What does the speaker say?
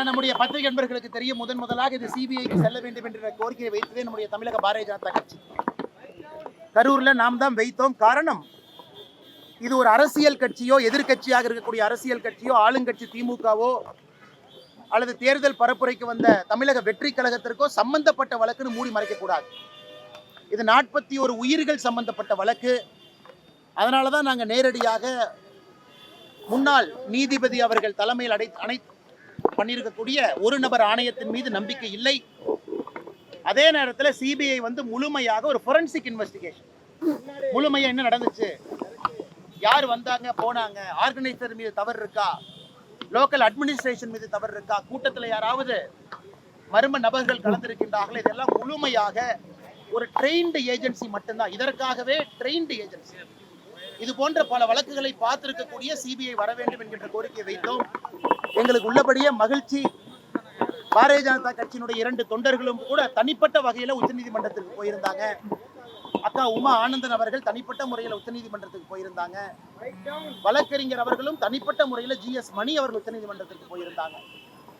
நம்முடைய பத்திரிகை நண்பர்களுக்கு தெரியும், முதலாக இது சிபிஐக்கு செல்ல வேண்டும் என்ற கோரிக்கையை வைத்ததே நம்முடைய தமிழக பாரதிய ஜனதா கட்சி. கரூர்ல நாம் தான் வைத்தோம். காரணம், இது ஒரு அரசியல் கட்சியோ, எதிர்கட்சியாக இருக்கக்கூடிய அரசியல் கட்சியோ, ஆளுங்கட்சி திமுகவோ அல்லது தேர்தல் பரப்புரைக்கு வந்த தமிழக வெற்றி கழகத்திற்கோ சம்பந்தப்பட்ட வழக்குன்னு மூடி மறைக்க கூடாது. இது 41 உயிர்கள் சம்பந்தப்பட்ட வழக்கு. அதனாலதான் நாங்கள் நேரடியாக முன்னாள் நீதிபதி அவர்கள் தலைமையில் பண்ணியிருக்கக்கூடிய ஒரு நபர் ஆணையத்தின் மீது நம்பிக்கை இல்லை. அதே நேரத்தில் சிபிஐ முழுமையாக ஒரு ஃபோரன்சிக் இன்வெஸ்டிகேஷன், முழுமையா என்ன நடந்துச்சு, யார் வந்தாங்க போனாங்க, ஆர்கனைசர் மீது தவறு இருக்கா, லோக்கல் அட்மினிஸ்ட்ரேஷன் மீது தவறு இருக்கா, கூட்டத்தில் யாராவது மர்ம நபர்கள் கலந்திருக்கின்றார்கள், இதெல்லாம் முழுமையாக ஒரு ட்ரெயின்டு ஏஜென்சி மட்டும்தான். இதற்காகவே ட்ரெயின்டு ஏஜென்சி. இது போன்ற பல வழக்குகளை பார்த்திருக்கக்கூடிய சிபிஐ வர வேண்டும் என்கின்ற கோரிக்கையை வைத்தோம். எங்களுக்கு உள்ளபடியே மகிழ்ச்சி. பாரதிய ஜனதா கட்சியினுடைய 2 தொண்டர்களும் கூட தனிப்பட்ட வகையில் உச்சநீதிமன்றத்துக்கு போயிருந்தாங்க. அக்கா உமா ஆனந்தன் அவர்கள் தனிப்பட்ட முறையில் உச்சநீதிமன்றத்துக்கு போயிருந்தாங்க. வழக்கறிஞர் அவர்களும் தனிப்பட்ட முறையில் GS மணி அவர்கள் உச்சநீதிமன்றத்துக்கு போயிருந்தாங்க.